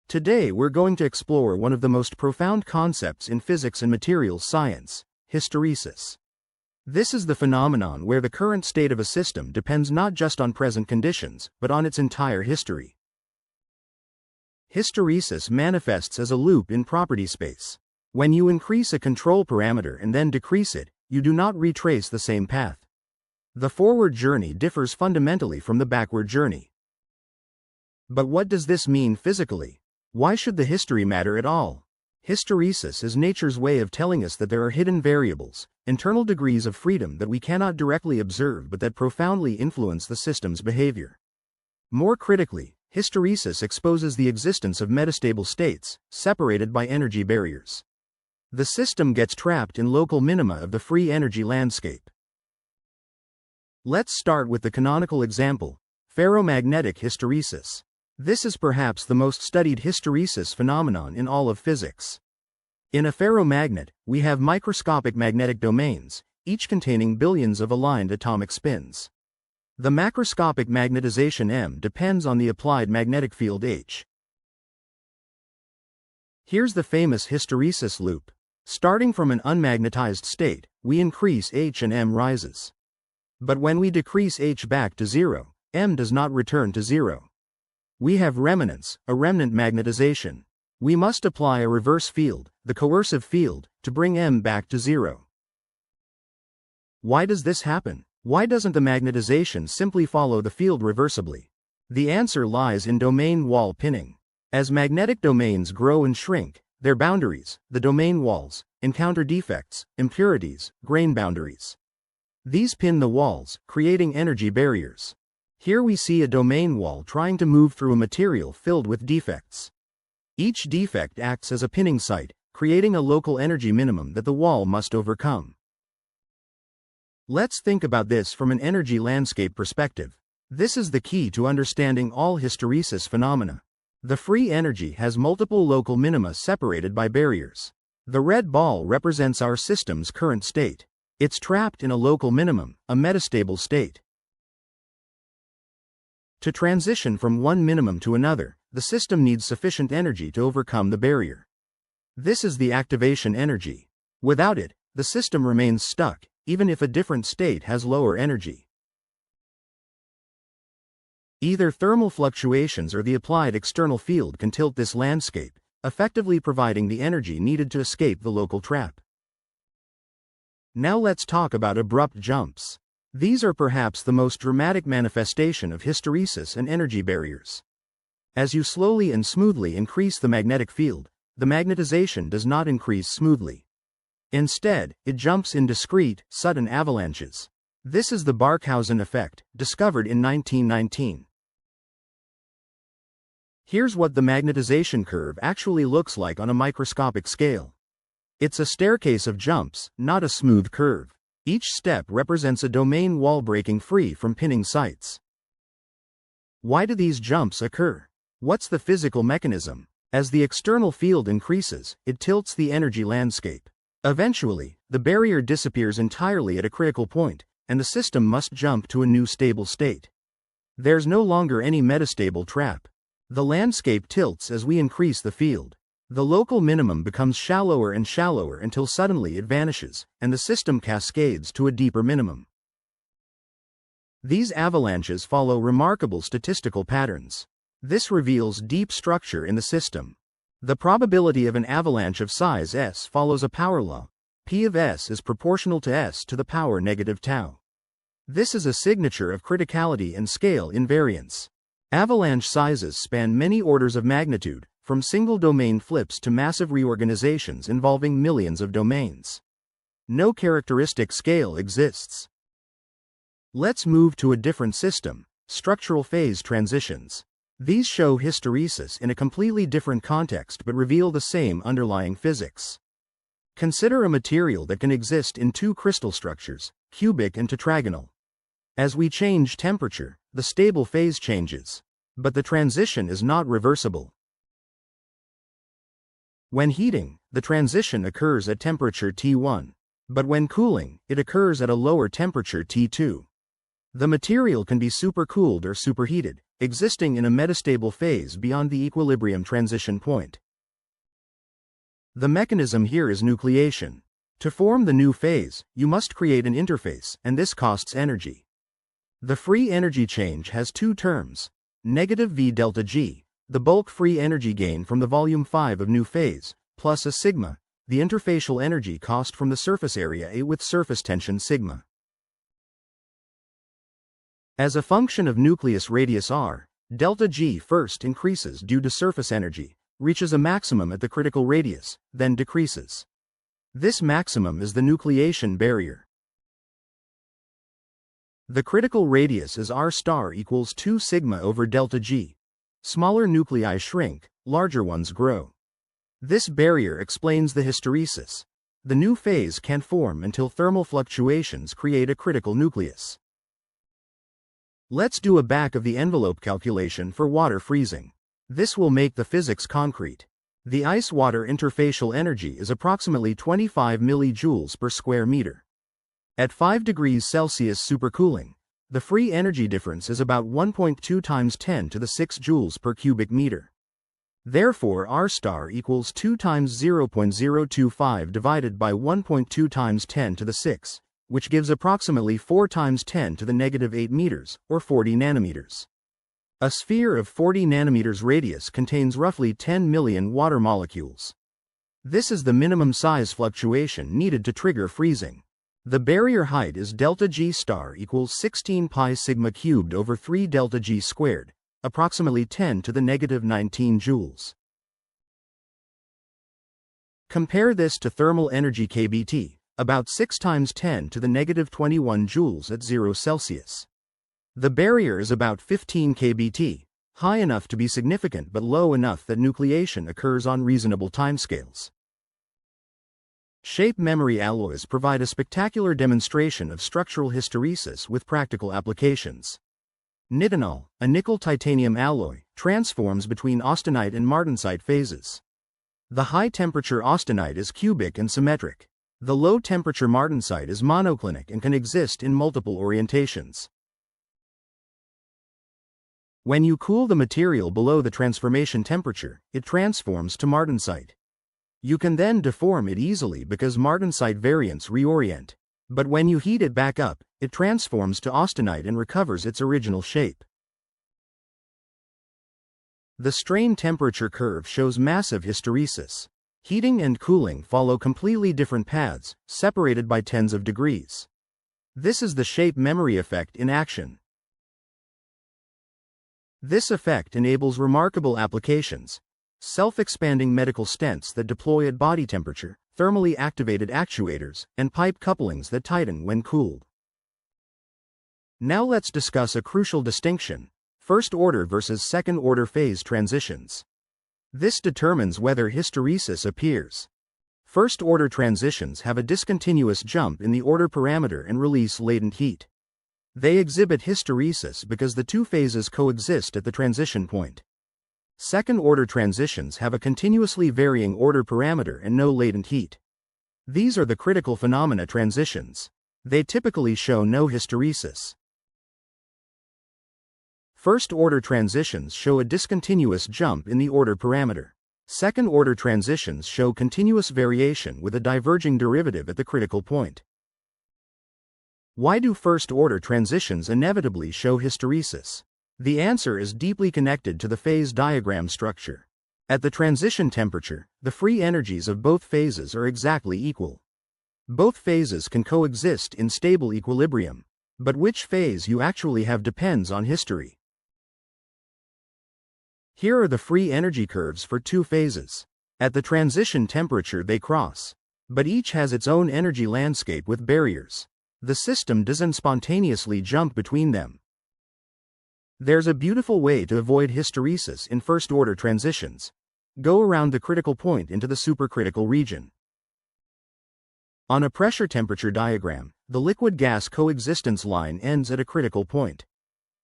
Today we're going to explore one of the most profound concepts in physics and materials science, hysteresis. This is the phenomenon where the current state of a system depends not just on present conditions, but on its entire history. Hysteresis manifests as a loop in property space. When you increase a control parameter and then decrease it, you do not retrace the same path. The forward journey differs fundamentally from the backward journey. But what does this mean physically? Why should the history matter at all? Hysteresis is nature's way of telling us that there are hidden variables, internal degrees of freedom that we cannot directly observe but that profoundly influence the system's behavior. More critically, hysteresis exposes the existence of metastable states, separated by energy barriers. The system gets trapped in local minima of the free energy landscape. Let's start with the canonical example, ferromagnetic hysteresis. This is perhaps the most studied hysteresis phenomenon in all of physics. In a ferromagnet, we have microscopic magnetic domains, each containing billions of aligned atomic spins. The macroscopic magnetization M depends on the applied magnetic field H. Here's the famous hysteresis loop. Starting from an unmagnetized state, we increase H and M rises. But when we decrease H back to zero, M does not return to zero. We have remanence, a remnant magnetization. We must apply a reverse field, the coercive field, to bring M back to zero. Why does this happen? Why doesn't the magnetization simply follow the field reversibly? The answer lies in domain wall pinning. As magnetic domains grow and shrink, their boundaries, the domain walls, encounter defects, impurities, grain boundaries. These pin the walls, creating energy barriers. Here we see a domain wall trying to move through a material filled with defects. Each defect acts as a pinning site, creating a local energy minimum that the wall must overcome. Let's think about this from an energy landscape perspective. This is the key to understanding all hysteresis phenomena. The free energy has multiple local minima separated by barriers. The red ball represents our system's current state. It's trapped in a local minimum, a metastable state. To transition from one minimum to another, the system needs sufficient energy to overcome the barrier. This is the activation energy. Without it, the system remains stuck, even if a different state has lower energy. Either thermal fluctuations or the applied external field can tilt this landscape, effectively providing the energy needed to escape the local trap. Now let's talk about abrupt jumps. These are perhaps the most dramatic manifestation of hysteresis and energy barriers. As you slowly and smoothly increase the magnetic field, the magnetization does not increase smoothly. Instead, it jumps in discrete, sudden avalanches. This is the Barkhausen effect, discovered in 1919. Here's what the magnetization curve actually looks like on a microscopic scale. It's a staircase of jumps, not a smooth curve. Each step represents a domain wall breaking free from pinning sites. Why do these jumps occur? What's the physical mechanism? As the external field increases, it tilts the energy landscape. Eventually, the barrier disappears entirely at a critical point, and the system must jump to a new stable state. There's no longer any metastable trap. The landscape tilts as we increase the field. The local minimum becomes shallower and shallower until suddenly it vanishes, and the system cascades to a deeper minimum. These avalanches follow remarkable statistical patterns. This reveals deep structure in the system. The probability of an avalanche of size S follows a power law. P of S is proportional to S to the power negative tau. This is a signature of criticality and scale invariance. Avalanche sizes span many orders of magnitude, from single domain flips to massive reorganizations involving millions of domains. No characteristic scale exists. Let's move to a different system, structural phase transitions. These show hysteresis in a completely different context but reveal the same underlying physics. Consider a material that can exist in two crystal structures, cubic and tetragonal. As we change temperature, the stable phase changes. But the transition is not reversible. When heating, the transition occurs at temperature T1. But when cooling, it occurs at a lower temperature T2. The material can be supercooled or superheated, existing in a metastable phase beyond the equilibrium transition point. The mechanism here is nucleation. To form the new phase, you must create an interface, and this costs energy. The free energy change has two terms. Negative V delta G, the bulk free energy gain from the volume 5 of new phase, plus a sigma, the interfacial energy cost from the surface area A with surface tension sigma. As a function of nucleus radius r, delta G first increases due to surface energy, reaches a maximum at the critical radius, then decreases. This maximum is the nucleation barrier. The critical radius is r star equals 2 sigma over delta G. Smaller nuclei shrink, larger ones grow. This barrier explains the hysteresis. The new phase can't form until thermal fluctuations create a critical nucleus. Let's do a back-of-the-envelope calculation for water freezing. This will make the physics concrete. The ice-water interfacial energy is approximately 25 millijoules per square meter. At 5 degrees Celsius supercooling, the free energy difference is about 1.2 times 10 to the 6 joules per cubic meter. Therefore R star equals 2 times 0.025 divided by 1.2 times 10 to the 6, which gives approximately 4 times 10 to the negative 8 meters, or 40 nanometers. A sphere of 40 nanometers radius contains roughly 10 million water molecules. This is the minimum size fluctuation needed to trigger freezing. The barrier height is delta G star equals 16 pi sigma cubed over 3 delta G squared, approximately 10 to the negative 19 joules. Compare this to thermal energy kBT, about 6 times 10 to the negative 21 joules at 0 Celsius. The barrier is about 15 kBT, high enough to be significant but low enough that nucleation occurs on reasonable timescales. Shape memory alloys provide a spectacular demonstration of structural hysteresis with practical applications. Nitinol, a nickel-titanium alloy, transforms between austenite and martensite phases. The high-temperature austenite is cubic and symmetric. The low-temperature martensite is monoclinic and can exist in multiple orientations. When you cool the material below the transformation temperature, it transforms to martensite. You can then deform it easily because martensite variants reorient. But when you heat it back up, it transforms to austenite and recovers its original shape. The strain temperature curve shows massive hysteresis. Heating and cooling follow completely different paths, separated by tens of degrees. This is the shape memory effect in action. This effect enables remarkable applications. Self-expanding medical stents that deploy at body temperature, thermally activated actuators, and pipe couplings that tighten when cooled. Now let's discuss a crucial distinction: first-order versus second-order phase transitions. This determines whether hysteresis appears. First-order transitions have a discontinuous jump in the order parameter and release latent heat. They exhibit hysteresis because the two phases coexist at the transition point. Second-order transitions have a continuously varying order parameter and no latent heat. These are the critical phenomena transitions. They typically show no hysteresis. First-order transitions show a discontinuous jump in the order parameter. Second-order transitions show continuous variation with a diverging derivative at the critical point. Why do first-order transitions inevitably show hysteresis? The answer is deeply connected to the phase diagram structure. At the transition temperature, the free energies of both phases are exactly equal. Both phases can coexist in stable equilibrium, but which phase you actually have depends on history. Here are the free energy curves for two phases. At the transition temperature they cross, but each has its own energy landscape with barriers. The system doesn't spontaneously jump between them. There's a beautiful way to avoid hysteresis in first-order transitions. Go around the critical point into the supercritical region. On a pressure-temperature diagram, the liquid-gas coexistence line ends at a critical point.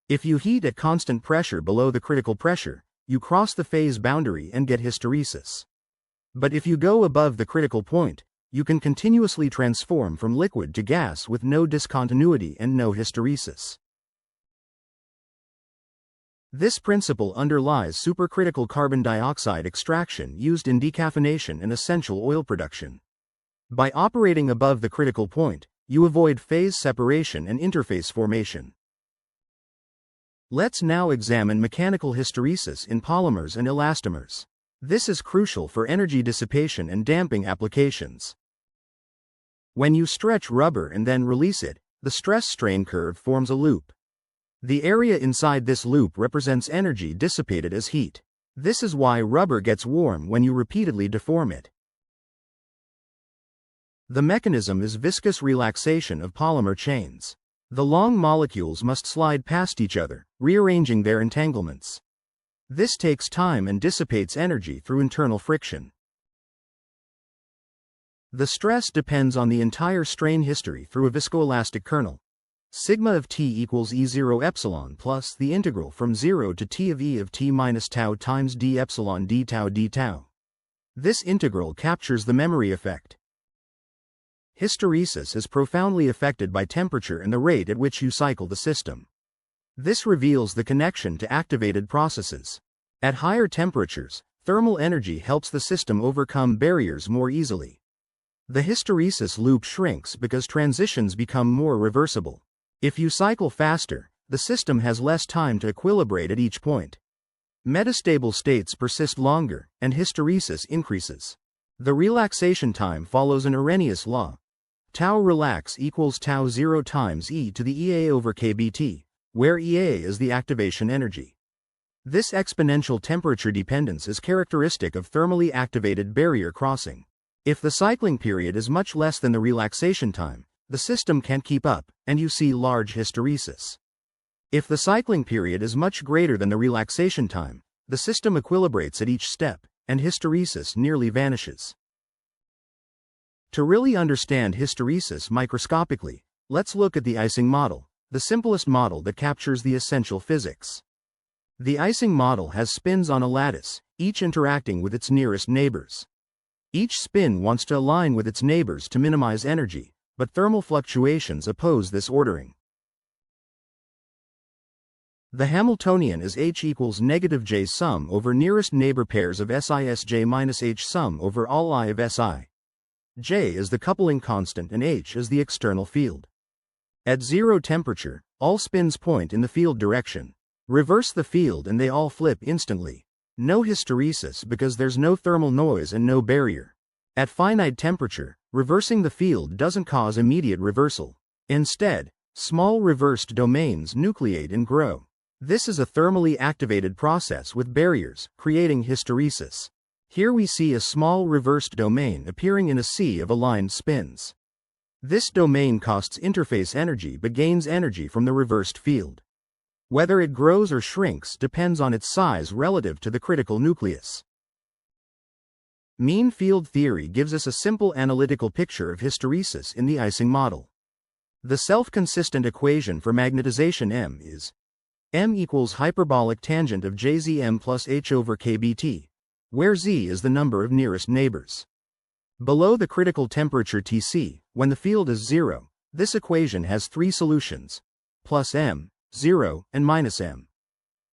If you heat at constant pressure below the critical pressure, you cross the phase boundary and get hysteresis. But if you go above the critical point, you can continuously transform from liquid to gas with no discontinuity and no hysteresis. This principle underlies supercritical carbon dioxide extraction used in decaffeination and essential oil production. By operating above the critical point, you avoid phase separation and interface formation. Let's now examine mechanical hysteresis in polymers and elastomers. This is crucial for energy dissipation and damping applications. When you stretch rubber and then release it, the stress-strain curve forms a loop. The area inside this loop represents energy dissipated as heat. This is why rubber gets warm when you repeatedly deform it. The mechanism is viscous relaxation of polymer chains. The long molecules must slide past each other, rearranging their entanglements. This takes time and dissipates energy through internal friction. The stress depends on the entire strain history through a viscoelastic kernel. Sigma of t equals E0 epsilon plus the integral from 0 to t of E of t minus tau times d epsilon d tau d tau. This integral captures the memory effect. Hysteresis is profoundly affected by temperature and the rate at which you cycle the system. This reveals the connection to activated processes. At higher temperatures, thermal energy helps the system overcome barriers more easily. The hysteresis loop shrinks because transitions become more reversible. If you cycle faster, the system has less time to equilibrate at each point. Metastable states persist longer, and hysteresis increases. The relaxation time follows an Arrhenius law. Tau relax equals tau 0 times e to the Ea over kBt, where Ea is the activation energy. This exponential temperature dependence is characteristic of thermally activated barrier crossing. If the cycling period is much less than the relaxation time, the system can't keep up, and you see large hysteresis. If the cycling period is much greater than the relaxation time, the system equilibrates at each step, and hysteresis nearly vanishes. To really understand hysteresis microscopically, let's look at the Ising model, the simplest model that captures the essential physics. The Ising model has spins on a lattice, each interacting with its nearest neighbors. Each spin wants to align with its neighbors to minimize energy, but thermal fluctuations oppose this ordering. The Hamiltonian is H equals negative J sum over nearest neighbor pairs of SISJ minus H sum over all I of SI. J is the coupling constant and H is the external field. At zero temperature, all spins point in the field direction. Reverse the field and they all flip instantly. No hysteresis because there's no thermal noise and no barrier. At finite temperature, reversing the field doesn't cause immediate reversal. Instead, small reversed domains nucleate and grow. This is a thermally activated process with barriers, creating hysteresis. Here we see a small reversed domain appearing in a sea of aligned spins. This domain costs interface energy but gains energy from the reversed field. Whether it grows or shrinks depends on its size relative to the critical nucleus. Mean field theory gives us a simple analytical picture of hysteresis in the Ising model. The self-consistent equation for magnetization M is M equals hyperbolic tangent of JZM plus H over kBt, where Z is the number of nearest neighbors. Below the critical temperature Tc, when the field is zero, this equation has three solutions, plus M, 0, and minus M.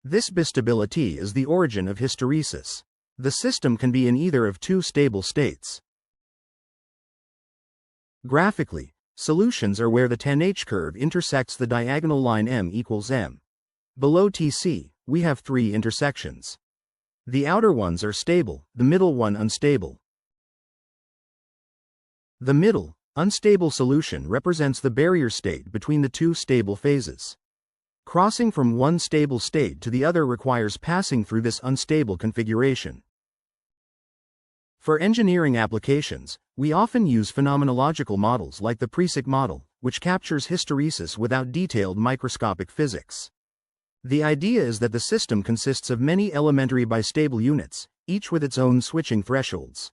This bistability is the origin of hysteresis. The system can be in either of two stable states. Graphically, solutions are where the tanh curve intersects the diagonal line M equals M. Below Tc, we have three intersections. The outer ones are stable, the middle one unstable. The middle, unstable solution represents the barrier state between the two stable phases. Crossing from one stable state to the other requires passing through this unstable configuration. For engineering applications, we often use phenomenological models like the Presic model, which captures hysteresis without detailed microscopic physics. The idea is that the system consists of many elementary bistable units, each with its own switching thresholds.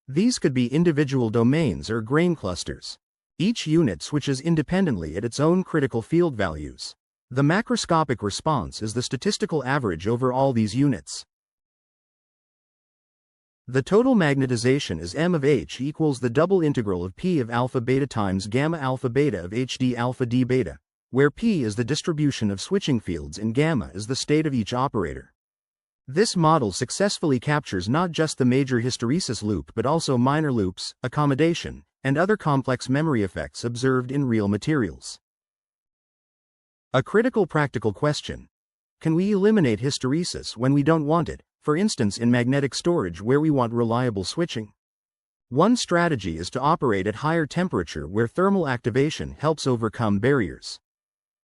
These could be individual domains or grain clusters. Each unit switches independently at its own critical field values. The macroscopic response is the statistical average over all these units. The total magnetization is M of H equals the double integral of P of alpha beta times gamma alpha beta of HD alpha D beta, where P is the distribution of switching fields and gamma is the state of each operator. This model successfully captures not just the major hysteresis loop but also minor loops, accommodation, and other complex memory effects observed in real materials. A critical practical question. Can we eliminate hysteresis when we don't want it, for instance in magnetic storage where we want reliable switching? One strategy is to operate at higher temperature where thermal activation helps overcome barriers.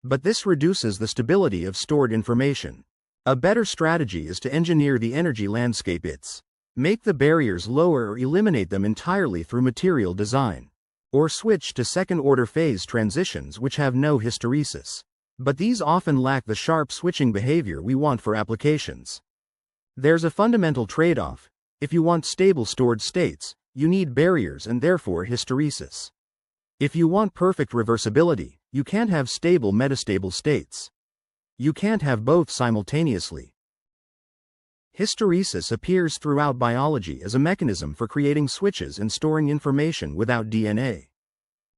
But this reduces the stability of stored information. A better strategy is to engineer the energy landscape. Make the barriers lower or eliminate them entirely through material design. Or switch to second-order phase transitions which have no hysteresis. But these often lack the sharp switching behavior we want for applications. There's a fundamental trade-off. If you want stable stored states, you need barriers and therefore hysteresis. If you want perfect reversibility, you can't have stable metastable states. You can't have both simultaneously. Hysteresis appears throughout biology as a mechanism for creating switches and storing information without DNA.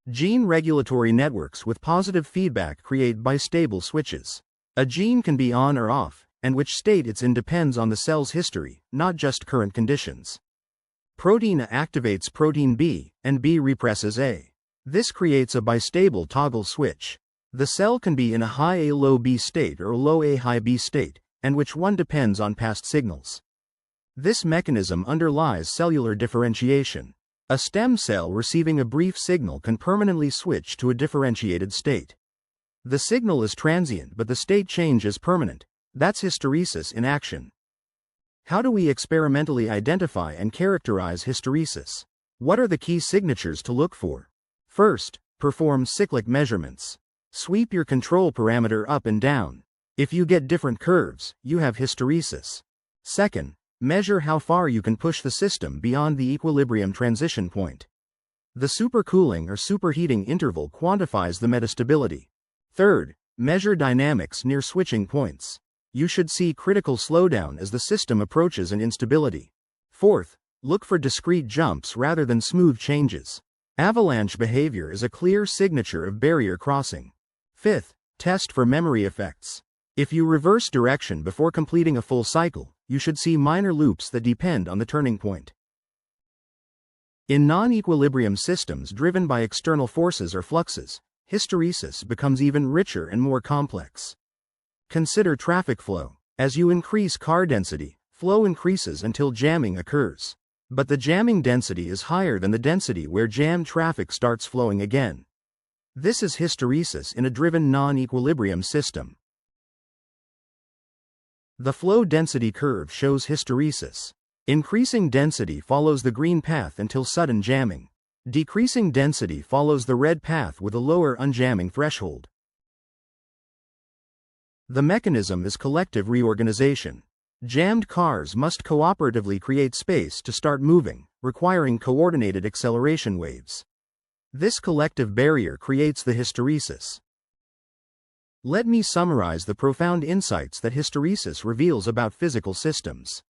Gene regulatory networks with positive feedback create bistable switches. A gene can be on or off, and which state it's in depends on the cell's history, not just current conditions. Protein A activates protein B, and B represses A. This creates a bistable toggle switch. The cell can be in a high A low B state or low A high B state, and which one depends on past signals. This mechanism underlies cellular differentiation. A stem cell receiving a brief signal can permanently switch to a differentiated state. The signal is transient but the state change is permanent. That's hysteresis in action. How do we experimentally identify and characterize hysteresis? What are the key signatures to look for? First, perform cyclic measurements. Sweep your control parameter up and down. If you get different curves, you have hysteresis. Second, measure how far you can push the system beyond the equilibrium transition point. The supercooling or superheating interval quantifies the metastability. Third, measure dynamics near switching points. You should see critical slowdown as the system approaches an instability. Fourth, look for discrete jumps rather than smooth changes. Avalanche behavior is a clear signature of barrier crossing. Fifth, test for memory effects. If you reverse direction before completing a full cycle, you should see minor loops that depend on the turning point. In non-equilibrium systems driven by external forces or fluxes, hysteresis becomes even richer and more complex. Consider traffic flow. As you increase car density, flow increases until jamming occurs. But the jamming density is higher than the density where jammed traffic starts flowing again. This is hysteresis in a driven non-equilibrium system. The flow density curve shows hysteresis. Increasing density follows the green path until sudden jamming. Decreasing density follows the red path with a lower unjamming threshold. The mechanism is collective reorganization. Jammed cars must cooperatively create space to start moving, requiring coordinated acceleration waves. This collective barrier creates the hysteresis. Let me summarize the profound insights that hysteresis reveals about physical systems.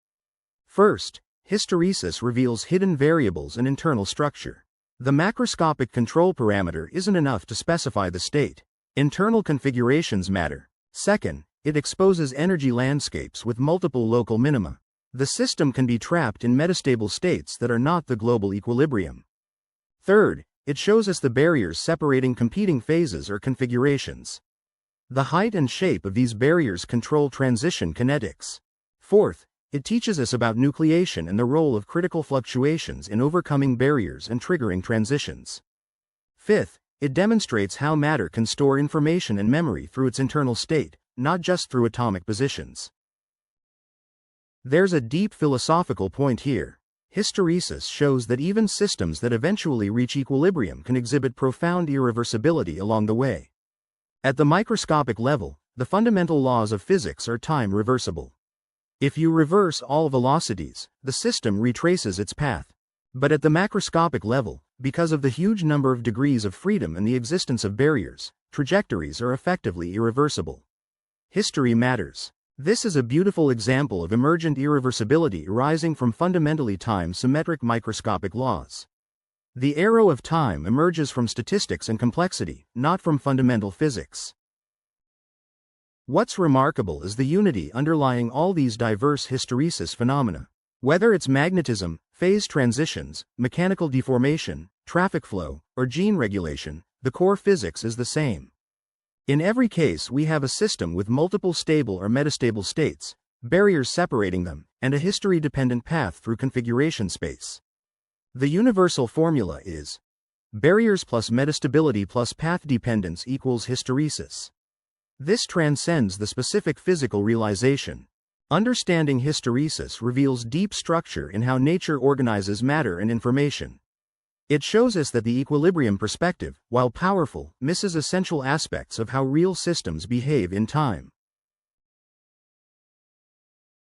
First, hysteresis reveals hidden variables and internal structure. The macroscopic control parameter isn't enough to specify the state. Internal configurations matter. Second, it exposes energy landscapes with multiple local minima. The system can be trapped in metastable states that are not the global equilibrium. Third, it shows us the barriers separating competing phases or configurations. The height and shape of these barriers control transition kinetics. Fourth, it teaches us about nucleation and the role of critical fluctuations in overcoming barriers and triggering transitions. Fifth, it demonstrates how matter can store information and memory through its internal state, not just through atomic positions. There's a deep philosophical point here. Hysteresis shows that even systems that eventually reach equilibrium can exhibit profound irreversibility along the way. At the microscopic level, the fundamental laws of physics are time reversible. If you reverse all velocities, the system retraces its path. But at the macroscopic level, because of the huge number of degrees of freedom and the existence of barriers, trajectories are effectively irreversible. History matters. This is a beautiful example of emergent irreversibility arising from fundamentally time-symmetric microscopic laws. The arrow of time emerges from statistics and complexity, not from fundamental physics. What's remarkable is the unity underlying all these diverse hysteresis phenomena. Whether it's magnetism, phase transitions, mechanical deformation, traffic flow, or gene regulation, the core physics is the same. In every case, we have a system with multiple stable or metastable states, barriers separating them, and a history-dependent path through configuration space. The universal formula is barriers plus metastability plus path dependence equals hysteresis. This transcends the specific physical realization. Understanding hysteresis reveals deep structure in how nature organizes matter and information. It shows us that the equilibrium perspective, while powerful, misses essential aspects of how real systems behave in time.